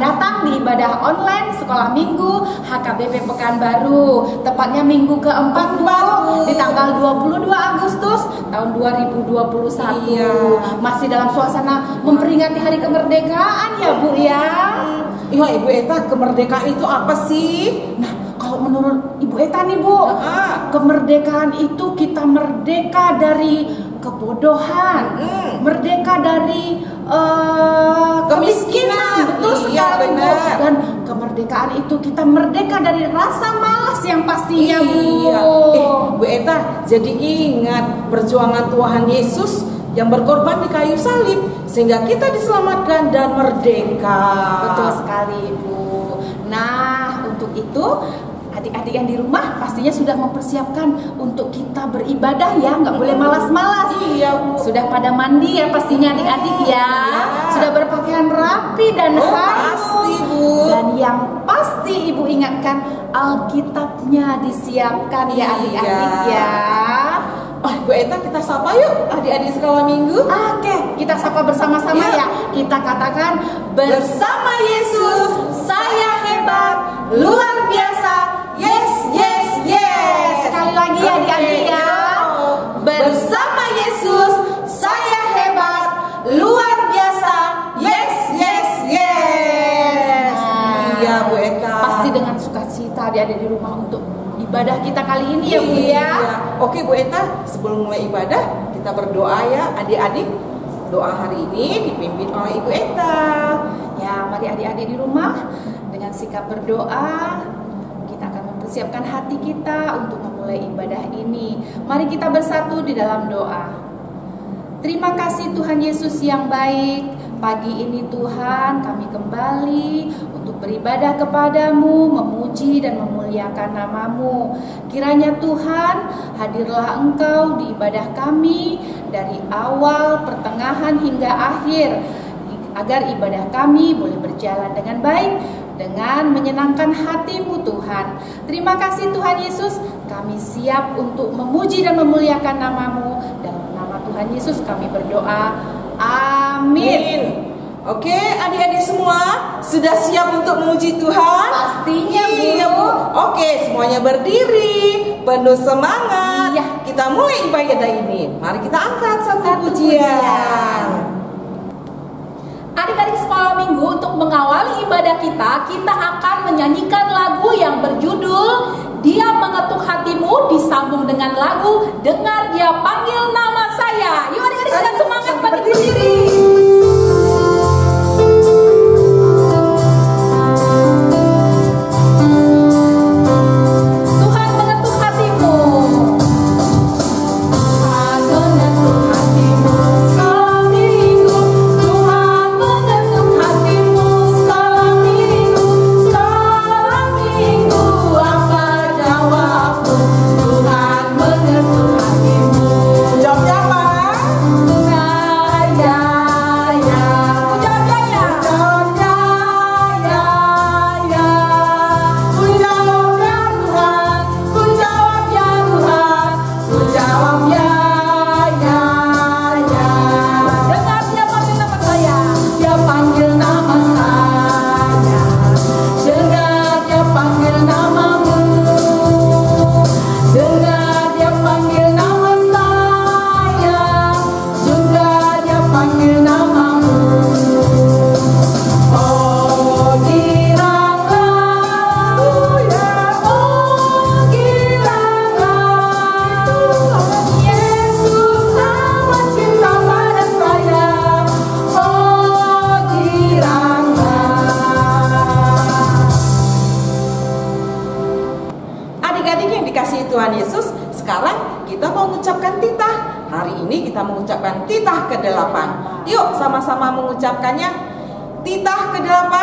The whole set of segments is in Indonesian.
datang di ibadah online Sekolah Minggu HKBP Pekanbaru. Tepatnya minggu keempat di tanggal 22 Agustus tahun 2021. Iya. Masih dalam suasana memperingati Hari Kemerdekaan ya Bu ya. Iya Ibu Eta, kemerdekaan itu apa sih? Nah, kalau menurut Ibu Eta nih Bu, kemerdekaan itu kita merdeka dari kebodohan, merdeka dari kemiskinan, betul sekali Bu. Dan kemerdekaan itu kita merdeka dari rasa malas yang pastinya Bu. Bu Eta, jadi ingat perjuangan Tuhan Yesus yang berkorban di kayu salib sehingga kita diselamatkan dan merdeka. Betul sekali Bu. Nah, untuk itu adik-adik yang di rumah pastinya sudah mempersiapkan untuk kita beribadah ya, nggak boleh malas-malas. Iya Bu. Sudah pada mandi ya pastinya adik-adik ya. Sudah berpakaian rapi dan halus. Pasti Bu. Dan yang pasti Ibu ingatkan, Alkitabnya disiapkan ya adik-adik ya. Oh, Bu Eta, kita sapa yuk adik-adik sekolah minggu. Oke, kita sapa bersama-sama ya. Kita katakan, bersama Yesus saya hebat, luar biasa. Yes, yes, yes. Sekali lagi ya adik-adik ya. Bersama Yesus saya hebat, luar biasa. Yes, yes, yes. Iya Bu Eta. Pasti dengan sukacita adik-adik di rumah untuk ibadah kita kali ini ya Bu ya. Oke Bu Eta, sebelum mulai ibadah kita berdoa ya adik-adik. Doa hari ini dipimpin oleh Ibu Eta. Ya, mari adik-adik di rumah dengan sikap berdoa kita akan mempersiapkan hati kita untuk memulai ibadah ini. Mari kita bersatu di dalam doa. Terima kasih Tuhan Yesus yang baik. Pagi ini Tuhan kami kembali untuk beribadah kepadamu, memuji dan memuliakan namamu. Kiranya Tuhan hadirlah Engkau di ibadah kami dari awal, pertengahan hingga akhir, agar ibadah kami boleh berjalan dengan baik, dengan menyenangkan hatimu Tuhan. Terima kasih Tuhan Yesus, kami siap untuk memuji dan memuliakan namamu. Dalam nama Tuhan Yesus kami berdoa. Amin. Oke, adik-adik semua sudah siap untuk memuji Tuhan? Pastinya Bu. Iya Bu. Oke, semuanya berdiri, penuh semangat. Iya. Kita mulai ibadah ini. Mari kita angkat satu pujian. Adik-adik sekolah minggu, untuk mengawali ibadah kita akan menyanyikan lagu yang berjudul Dia Mengetuk Hatimu, disambung dengan lagu Dengar Dia Panggil Nama Saya. Yuk adik-adik dengan semangat berdiri. Jawabnya apa? Tuhan Yesus, sekarang kita mau mengucapkan titah. Hari ini kita mengucapkan titah ke-8. Yuk sama-sama mengucapkannya. Titah ke-8,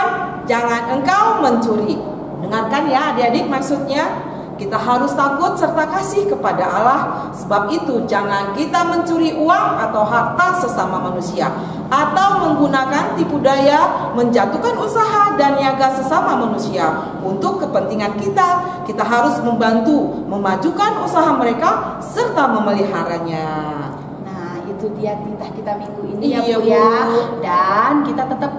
jangan engkau mencuri. Dengarkan ya adik-adik maksudnya. Kita harus takut serta kasih kepada Allah. Sebab itu jangan kita mencuri uang atau harta sesama manusia, atau menggunakan tipu daya, menjatuhkan usaha dan niaga sesama manusia untuk kepentingan kita. Kita harus membantu, memajukan usaha mereka serta memeliharanya. Nah, itu dia titah kita minggu ini Iya, ya Bu Bu. ya. Dan kita tetap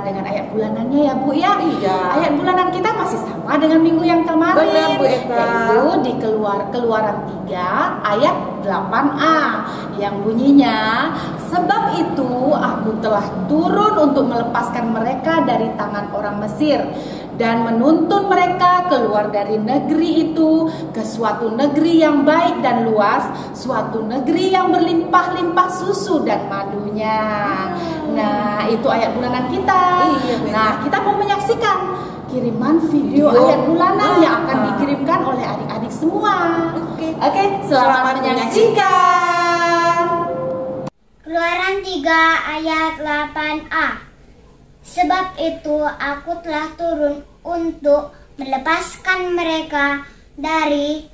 dengan ayat bulanannya ya Bu ya. Iya. Ayat bulanan kita masih sama dengan minggu yang kemarin. Benar, Bu Eka. Yaitu di Keluaran 3 ayat 8a yang bunyinya, sebab itu aku telah turun untuk melepaskan mereka dari tangan orang Mesir dan menuntun mereka keluar dari negeri itu ke suatu negeri yang baik dan luas, suatu negeri yang berlimpah-limpah susu dan madunya. Nah, itu ayat bulanan kita. Iya, benar. Nah, kita mau menyaksikan kiriman video ayat bulanan yang akan dikirimkan oleh adik-adik semua. Oke, selamat menyaksikan. Keluaran 3 ayat 8a. Sebab itu aku telah turun untuk melepaskan mereka dari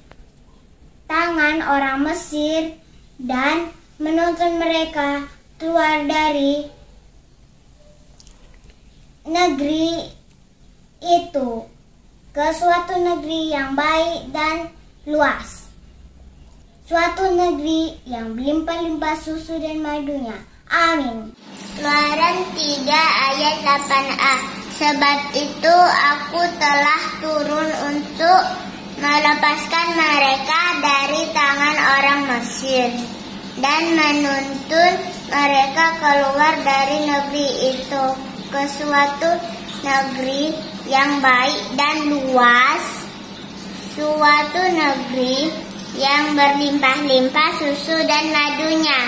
tangan orang Mesir dan menuntun mereka keluar dari negeri itu ke suatu negeri yang baik dan luas, suatu negeri yang berlimpah-limpah susu dan madunya. Amin. Keluaran 3 ayat 8a. Sebab itu aku telah turun untuk melepaskan mereka dari tangan orang Mesir dan menuntun mereka keluar dari negeri itu ke suatu negeri yang baik dan luas, suatu negeri yang berlimpah-limpah susu dan madunya.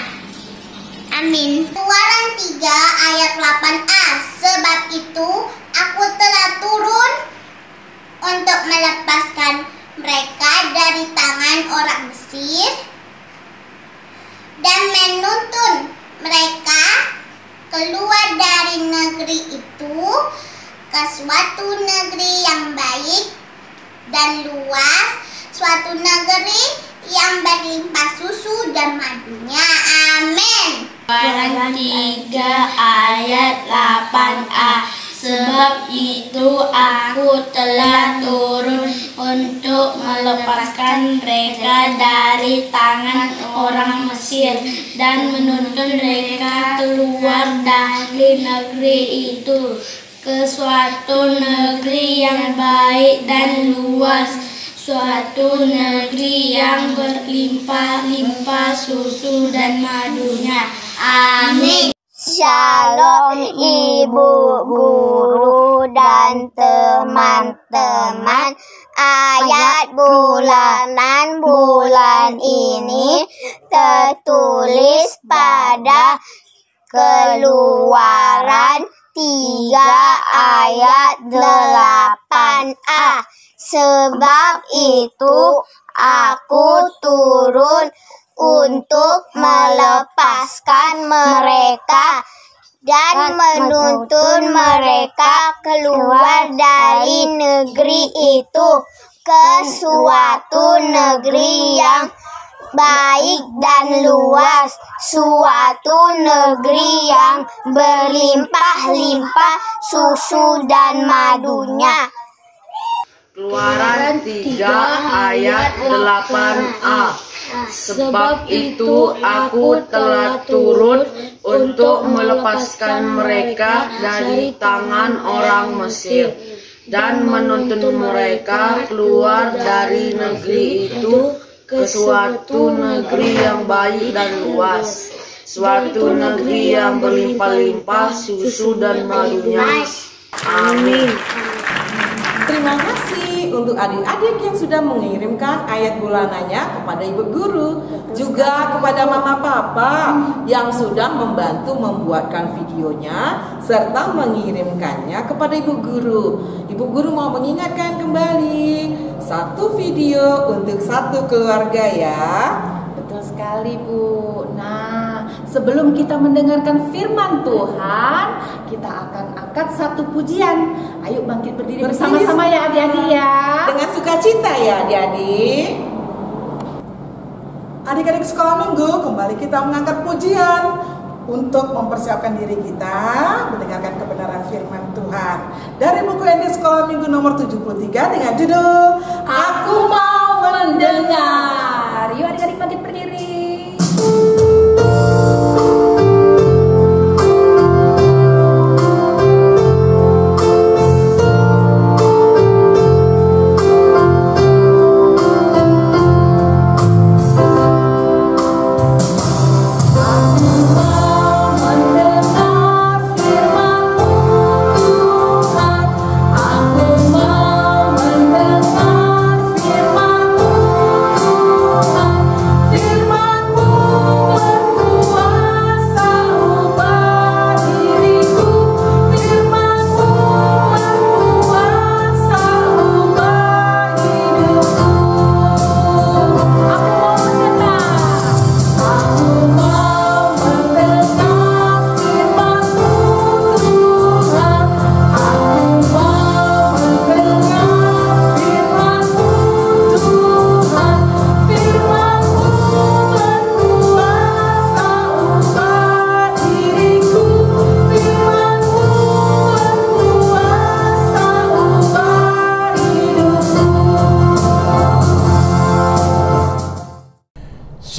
Amin. Keluaran 3 ayat 8a. Sebab itu aku telah turun untuk melepaskan mereka dari tangan orang Mesir dan menuntun mereka keluar dari negeri itu ke suatu negeri yang baik dan luas, suatu negeri yang berlimpah susu dan madunya. Amin. Keluaran 3 ayat 8a. Sebab itu aku telah turun untuk melepaskan mereka dari tangan orang Mesir dan menuntun mereka keluar dari negeri itu ke suatu negeri yang baik dan luas, suatu negeri yang berlimpah-limpah susu dan madunya. Amin. Shalom ibu guru dan teman-teman. Ayat bulanan bulan ini tertulis pada Keluaran 3 ayat 8a. Sebab itu aku turun untuk melepaskan mereka dan menuntun mereka keluar dari negeri itu ke suatu negeri yang baik dan luas, suatu negeri yang berlimpah-limpah susu dan madunya. Keluaran 3 ayat 8a. Sebab itu aku telah turun untuk melepaskan mereka dari tangan orang Mesir dan menuntun mereka keluar dari negeri itu ke suatu negeri yang baik dan luas, suatu negeri yang berlimpah-limpah susu dan madunya. Amin. Terima kasih untuk adik-adik yang sudah mengirimkan ayat bulanannya kepada ibu guru, juga kepada mama papa yang sudah membantu membuatkan videonya serta mengirimkannya kepada ibu guru. Ibu guru mau mengingatkan kembali, satu video untuk satu keluarga ya. Betul sekali Bu. Nah, sebelum kita mendengarkan firman Tuhan, kita akan angkat satu pujian. Ayo bangkit berdiri bersama-sama ya adik-adik ya. Dengan sukacita ya adik-adik. Adik-adik sekolah minggu, kembali kita mengangkat pujian untuk mempersiapkan diri kita mendengarkan kebenaran firman Tuhan dari buku ND Sekolah Minggu nomor 73 dengan judul Aku Mau Mendengar. Yuk adik-adik bangkit berdiri.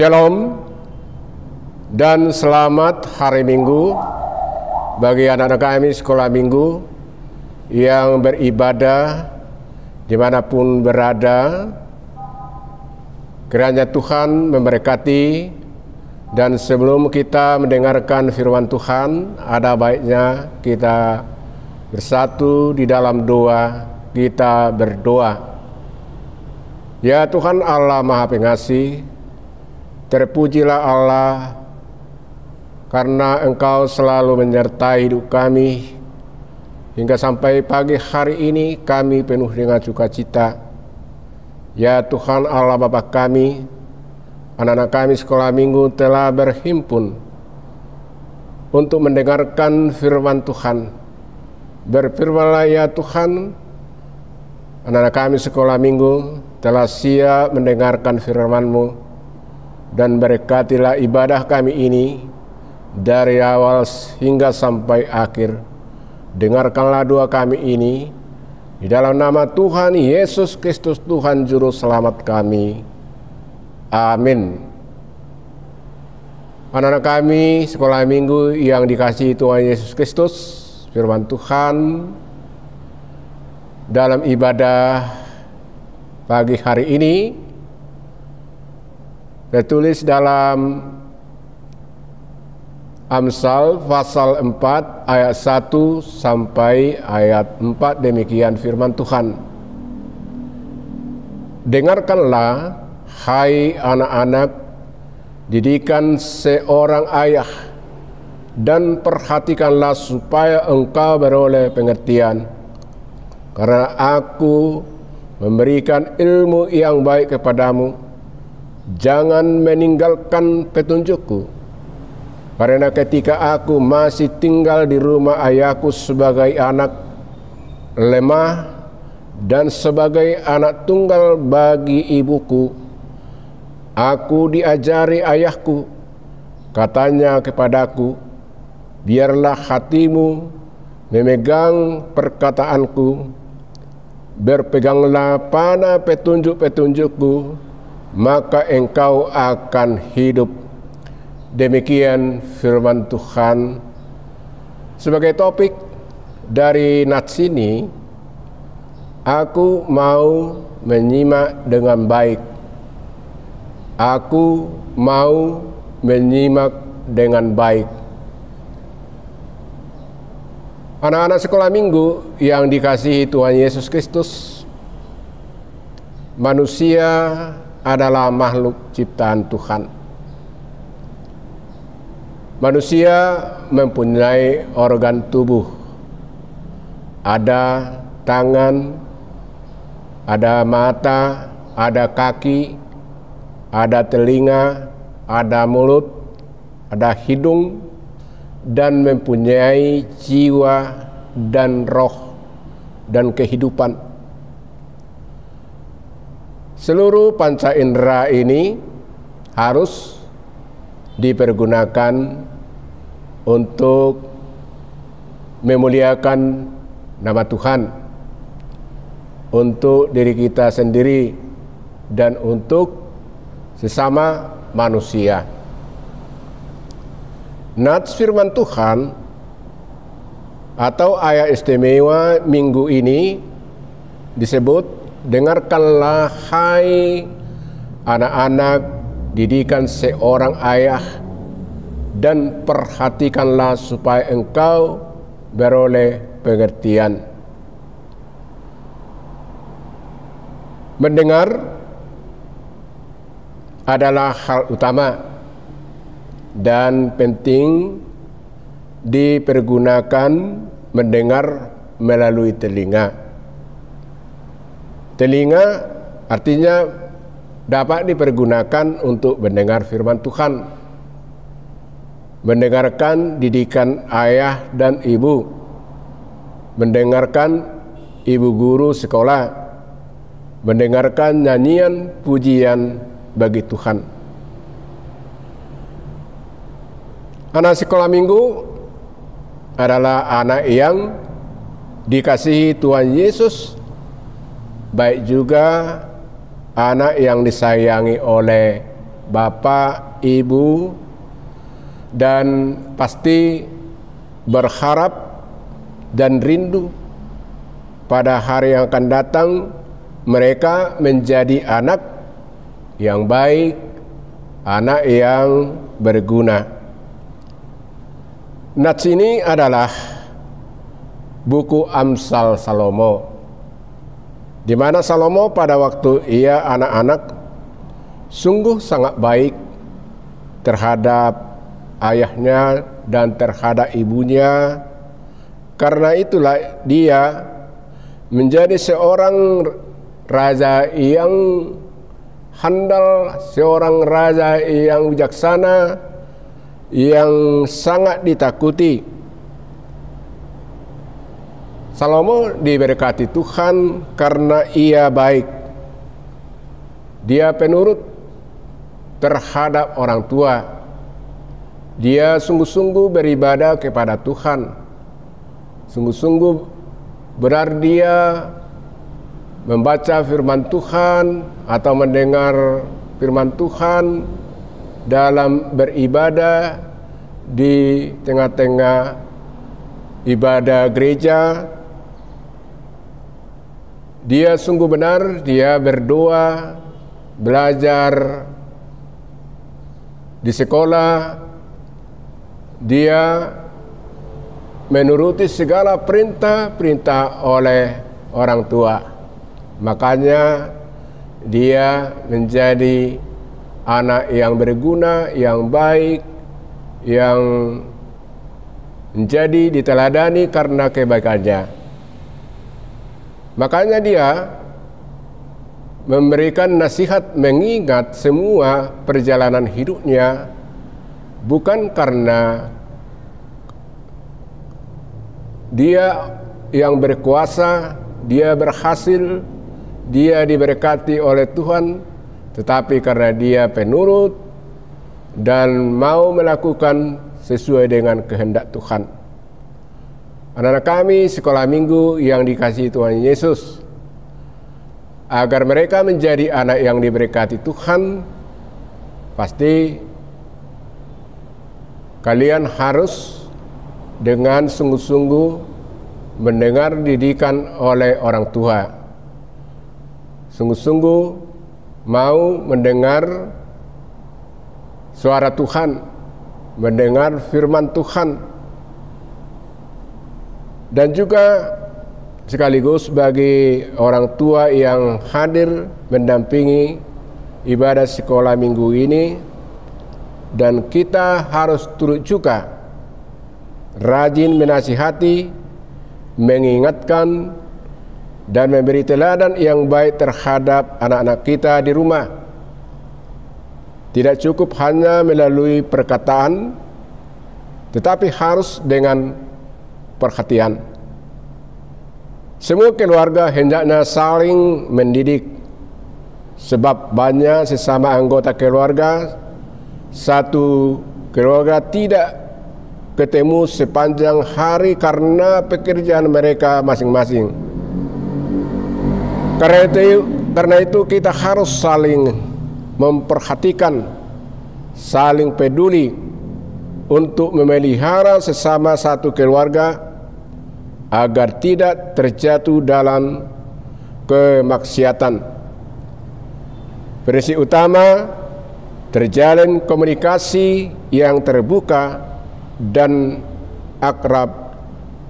Shalom dan selamat hari Minggu bagi anak-anak kami sekolah Minggu yang beribadah dimanapun berada. Kiranya Tuhan memberkati, dan sebelum kita mendengarkan firman Tuhan, ada baiknya kita bersatu di dalam doa. Kita berdoa. Ya Tuhan Allah Maha Pengasih, terpujilah Allah karena Engkau selalu menyertai hidup kami hingga sampai pagi hari ini kami penuh dengan sukacita. Ya Tuhan Allah Bapa kami, anak-anak kami sekolah Minggu telah berhimpun untuk mendengarkan firman Tuhan. Berfirmanlah ya Tuhan, anak-anak kami sekolah Minggu telah siap mendengarkan firman-Mu, dan berkatilah ibadah kami ini dari awal hingga sampai akhir. Dengarkanlah doa kami ini di dalam nama Tuhan Yesus Kristus, Tuhan Juru Selamat kami. Amin. Anak-anak kami sekolah Minggu yang dikasihi Tuhan Yesus Kristus, firman Tuhan dalam ibadah pagi hari ini tertulis dalam Amsal pasal 4 ayat 1 sampai ayat 4. Demikian firman Tuhan. Dengarkanlah, hai anak-anak, didikan seorang ayah, dan perhatikanlah supaya engkau beroleh pengertian. Karena aku memberikan ilmu yang baik kepadamu, jangan meninggalkan petunjukku. Karena ketika aku masih tinggal di rumah ayahku sebagai anak lemah dan sebagai anak tunggal bagi ibuku, aku diajari ayahku. Katanya kepadaku, biarlah hatimu memegang perkataanku, berpeganglah pada petunjuk-petunjukku, maka engkau akan hidup. Demikian firman Tuhan. Sebagai topik dari nats ini, aku mau menyimak dengan baik. Aku mau menyimak dengan baik. Anak-anak sekolah Minggu yang dikasihi Tuhan Yesus Kristus, manusia adalah makhluk ciptaan Tuhan. Manusia mempunyai organ tubuh. Ada tangan, ada mata, ada kaki, ada telinga, ada mulut, ada hidung, dan mempunyai jiwa dan roh dan kehidupan. Seluruh panca indera ini harus dipergunakan untuk memuliakan nama Tuhan, untuk diri kita sendiri dan untuk sesama manusia. Nats firman Tuhan atau ayat istimewa minggu ini disebut, dengarkanlah hai anak-anak, didikan seorang ayah, dan perhatikanlah supaya engkau beroleh pengertian. Mendengar adalah hal utama dan penting dipergunakan mendengar melalui telinga. Telinga artinya dapat dipergunakan untuk mendengar firman Tuhan, mendengarkan didikan ayah dan ibu, mendengarkan ibu guru sekolah, mendengarkan nyanyian pujian bagi Tuhan. Anak sekolah Minggu adalah anak yang dikasihi Tuhan Yesus, baik juga anak yang disayangi oleh bapak, ibu, dan pasti berharap dan rindu pada hari yang akan datang mereka menjadi anak yang baik, anak yang berguna. Nats ini adalah buku Amsal Salomo, di mana Salomo pada waktu ia anak-anak sungguh sangat baik terhadap ayahnya dan terhadap ibunya. Karena itulah dia menjadi seorang raja yang handal, seorang raja yang bijaksana, yang sangat ditakuti. Salomo diberkati Tuhan karena ia baik. Dia penurut terhadap orang tua. Dia sungguh-sungguh beribadah kepada Tuhan. Sungguh-sungguh benar dia membaca firman Tuhan atau mendengar firman Tuhan dalam beribadah di tengah-tengah ibadah gereja. Dia sungguh benar, dia berdoa, belajar di sekolah, dia menuruti segala perintah-perintah oleh orang tua. Makanya dia menjadi anak yang berguna, yang baik, yang menjadi diteladani karena kebaikannya. Makanya dia memberikan nasihat mengingat semua perjalanan hidupnya, bukan karena dia yang berkuasa, dia berhasil, dia diberkati oleh Tuhan, tetapi karena dia penurut dan mau melakukan sesuai dengan kehendak Tuhan. Anak-anak kami sekolah minggu yang dikasihi Tuhan Yesus, agar mereka menjadi anak yang diberkati Tuhan, pasti kalian harus dengan sungguh-sungguh mendengar didikan oleh orang tua. Sungguh-sungguh mau mendengar suara Tuhan, mendengar firman Tuhan. Dan juga sekaligus bagi orang tua yang hadir mendampingi ibadah sekolah minggu ini, dan kita harus turut juga rajin menasihati, mengingatkan, dan memberi teladan yang baik terhadap anak-anak kita di rumah. Tidak cukup hanya melalui perkataan, tetapi harus dengan perhatian. Semua keluarga hendaknya saling mendidik, sebab banyak sesama anggota keluarga, satu keluarga tidak ketemu sepanjang hari karena pekerjaan mereka masing-masing. Karena itu kita harus saling memperhatikan, saling peduli untuk memelihara sesama satu keluarga agar tidak terjatuh dalam kemaksiatan. Prinsip utama, terjalin komunikasi yang terbuka dan akrab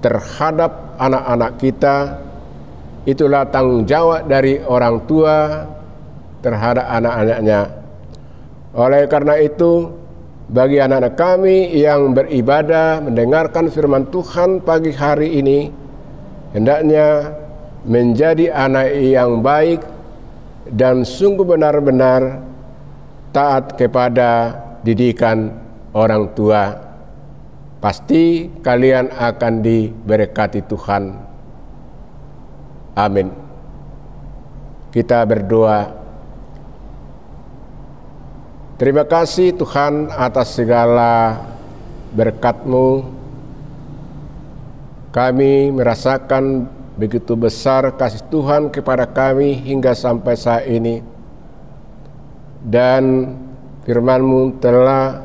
terhadap anak-anak kita. Itulah tanggung jawab dari orang tua terhadap anak-anaknya. Oleh karena itu, bagi anak-anak kami yang beribadah mendengarkan firman Tuhan pagi hari ini, hendaknya menjadi anak yang baik dan sungguh benar-benar taat kepada didikan orang tua. Pasti kalian akan diberkati Tuhan. Amin. Kita berdoa. Terima kasih Tuhan atas segala berkat-Mu. Kami merasakan begitu besar kasih Tuhan kepada kami hingga sampai saat ini. Dan firman-Mu telah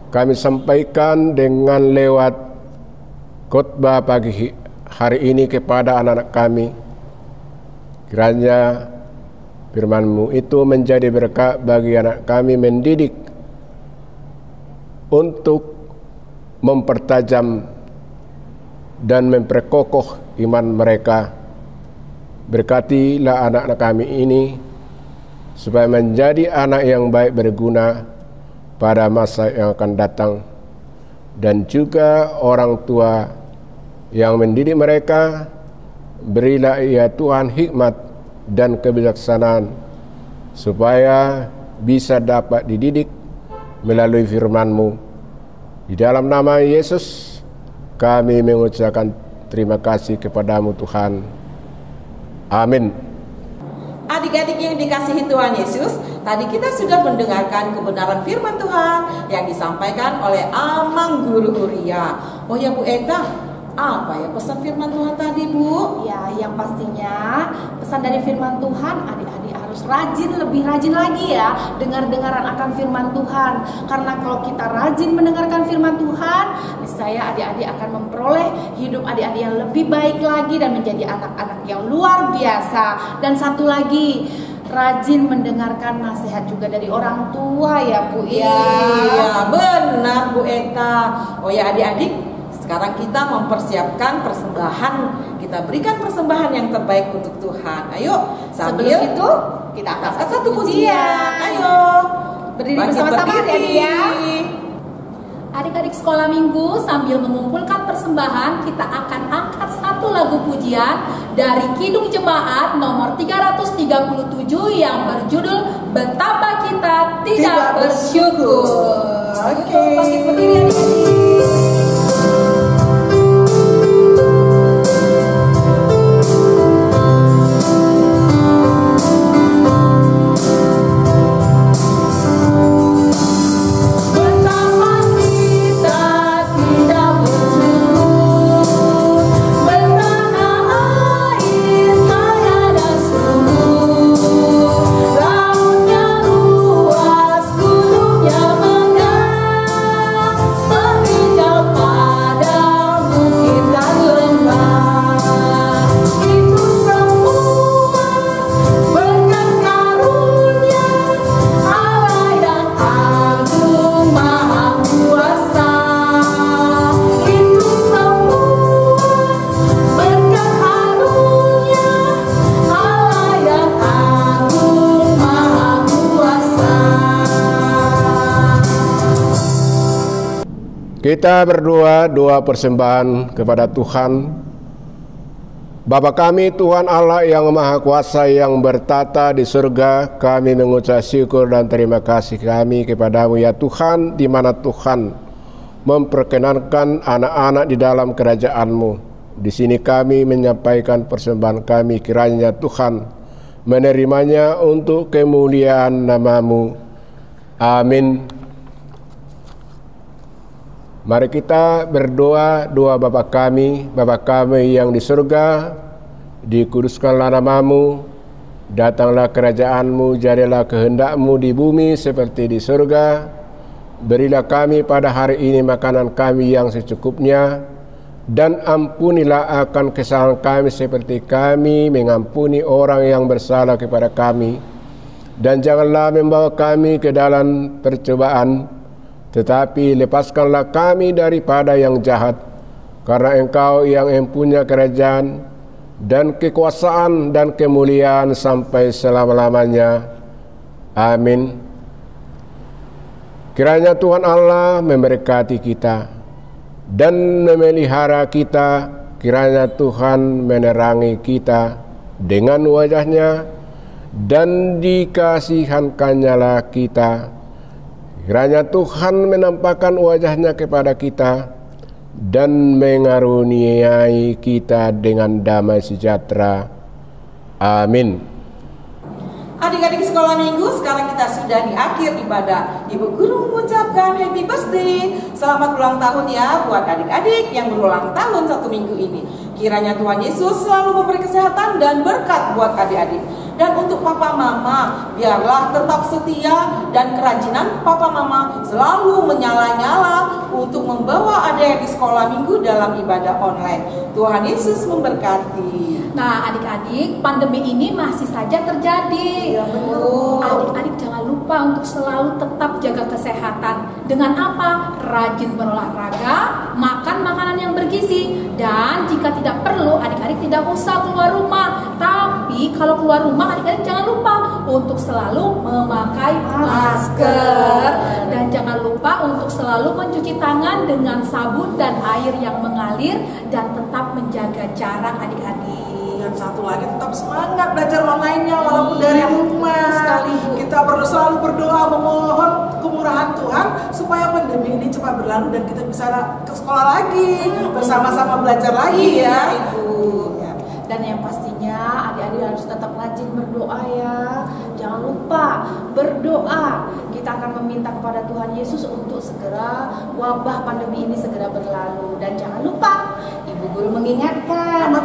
kami sampaikan dengan lewat khotbah pagi hari ini kepada anak-anak kami. Kiranya firman-Mu itu menjadi berkat bagi anak kami, mendidik untuk mempertajam dan memperkokoh iman mereka. Berkatilah anak-anak kami ini supaya menjadi anak yang baik berguna pada masa yang akan datang, dan juga orang tua yang mendidik mereka, berilah ya Tuhan hikmat dan kebijaksanaan supaya bisa dapat dididik melalui firman-Mu. Di dalam nama Yesus kami mengucapkan terima kasih kepadamu Tuhan. Amin. Adik-adik yang dikasihi Tuhan Yesus, tadi kita sudah mendengarkan kebenaran firman Tuhan yang disampaikan oleh Amang Guru Huria. Oh ya Bu Eka, apa ya pesan firman Tuhan tadi Bu? Ya, yang pastinya pesan dari firman Tuhan, adik-adik harus rajin, lebih rajin lagi ya dengar-dengaran akan firman Tuhan. Karena kalau kita rajin mendengarkan firman Tuhan, niscaya adik-adik akan memperoleh hidup adik-adik yang lebih baik lagi dan menjadi anak-anak yang luar biasa. Dan satu lagi, rajin mendengarkan nasihat juga dari orang tua ya Bu ya. Iya benar Bu Eka. Oh ya adik-adik, sekarang kita mempersiapkan persembahan. Kita berikan persembahan yang terbaik untuk Tuhan. Ayo, sambil Sebelum itu kita angkat satu pujian. Ayo, berdiri bersama-sama adik-adik ya. Adik-adik sekolah minggu, sambil mengumpulkan persembahan, kita akan angkat satu lagu pujian dari Kidung Jemaat nomor 337 yang berjudul Betapa Kita Tidak Bersyukur. Oke. Bangkit berdiri adik-adik. Kita berdoa doa persembahan kepada Tuhan. Bapa kami Tuhan Allah yang Maha Kuasa yang bertata di surga, kami mengucap syukur dan terima kasih kami kepadamu ya Tuhan, di mana Tuhan memperkenankan anak-anak di dalam kerajaan-Mu. Di sini kami menyampaikan persembahan kami, kiranya Tuhan menerimanya untuk kemuliaan nama-Mu. Amin. Mari kita berdoa doa Bapa kami yang di surga, dikuduskanlah nama-Mu, datanglah kerajaan-Mu, jadilah kehendak-Mu di bumi seperti di surga. Berilah kami pada hari ini makanan kami yang secukupnya, dan ampunilah akan kesalahan kami seperti kami mengampuni orang yang bersalah kepada kami. Dan janganlah membawa kami ke dalam percobaan, tetapi lepaskanlah kami daripada yang jahat, karena Engkau yang mempunyai kerajaan dan kekuasaan dan kemuliaan sampai selama-lamanya. Amin. Kiranya Tuhan Allah memberkati kita dan memelihara kita. Kiranya Tuhan menerangi kita dengan wajah-Nya dan dikasihankannya kita. Kiranya Tuhan menampakkan wajah-Nya kepada kita dan mengaruniai kita dengan damai sejahtera. Amin. Adik-adik sekolah minggu, sekarang kita sudah di akhir ibadah. Ibu guru mengucapkan happy birthday. Selamat ulang tahun ya buat adik-adik yang berulang tahun 1 minggu ini. Kiranya Tuhan Yesus selalu memberi kesehatan dan berkat buat adik-adik. Dan untuk papa mama, biarlah tetap setia dan kerajinan papa mama selalu menyala-nyala untuk membawa adik di sekolah minggu dalam ibadah online. Tuhan Yesus memberkati. Nah, adik-adik, pandemi ini masih saja terjadi. Ya, betul. Adik-adik jangan lupa untuk selalu tetap jaga kesehatan. Dengan apa? Rajin berolahraga, makan makanan yang bergizi, dan jika tidak perlu, adik-adik tidak usah keluar rumah. Tapi kalau keluar rumah, adik-adik jangan lupa untuk selalu memakai masker, dan jangan lupa untuk selalu mencuci tangan dengan sabun dan air yang mengalir, dan tetap menjaga jarak adik-adik. Dan satu lagi, tetap semangat belajar online-nya walaupun dari rumah. Kita perlu selalu berdoa memohon kemurahan Tuhan supaya pandemi ini cepat berlalu dan kita bisa ke sekolah lagi, bersama-sama belajar lagi ya Ibu. Dan yang pastinya adik-adik harus tetap rajin berdoa ya. Jangan lupa berdoa. Kita akan meminta kepada Tuhan Yesus untuk segera wabah pandemi ini segera berlalu. Dan jangan lupa Ibu Guru mengingatkan,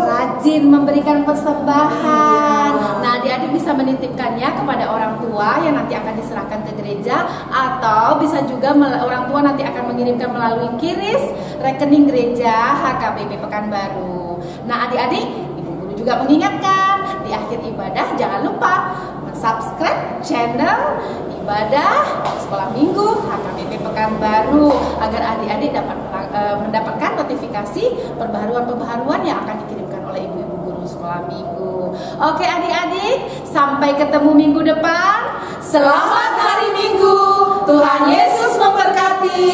rajin memberikan persembahan. Nah, adik-adik bisa menitipkannya kepada orang tua yang nanti akan diserahkan ke gereja, atau bisa juga orang tua nanti akan mengirimkan melalui QRIS rekening gereja HKBP Pekanbaru. Nah, adik-adik, Ibu Guru juga mengingatkan di akhir ibadah jangan lupa subscribe channel ibadah sekolah minggu HKBP Pekanbaru agar adik-adik dapat mendapatkan notifikasi perbaharuan-perbaharuan yang akan dikirimkan oleh ibu-ibu guru sekolah minggu. Oke adik-adik, sampai ketemu minggu depan. Selamat hari Minggu. Tuhan Yesus memberkati.